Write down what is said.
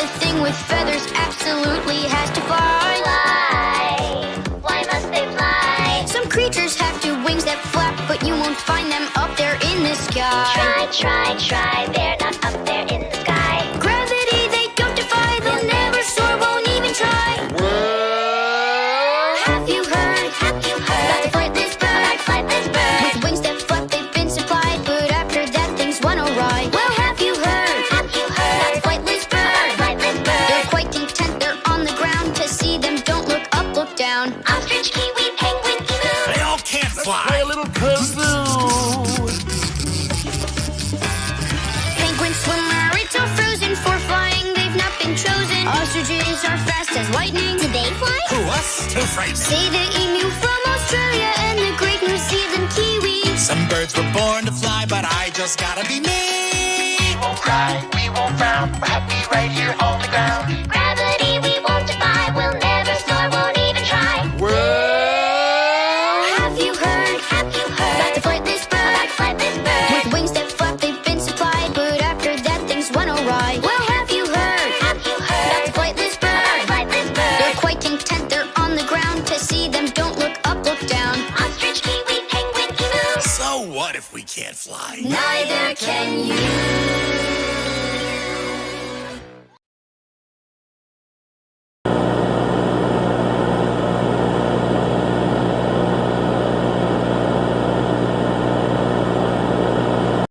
the thing with feathers absolutely has to fly. Fly, why must they fly? Some creatures have two wings that flap, but you won't find them up there in the sky. Try, they're not up there in the sky. Gravity they don't defy, they'll never soar, won't even try. Have you heard about the flightless bird? Flightless bird. With wings that flap, they've been supplied, but after that things went awry. Well, have you heard about the flightless bird? Flightless bird. They're quite content, they're on the ground. To see them, don't look up, look down. Ostrich, kiwi, penguin, emu. They all can't fly. Play a little kazoo. Penguins, swimmer, it's all frozen. For flying, they've not been chosen. Ostriches are fast as lightning. Do they fly? Who, us? Too frightening. Say the emu from Australia and the great New Zealand kiwi. Some birds were born to fly, but I just gotta be me. We won't cry, we won't frown. We're happy right here on the ground. Gravity we won't defy. We'll never soar, won't even try. Have you heard about the flightless bird? Flightless bird. With wings that flap, they've been supplied, but after that things went awry. Well, have you heard about the flightless bird? Flightless bird. They're quite content, they're on the ground. To see them, don't look up, look down. Ostrich, kiwi, penguin, emu. So what if we can't fly? Neither can you.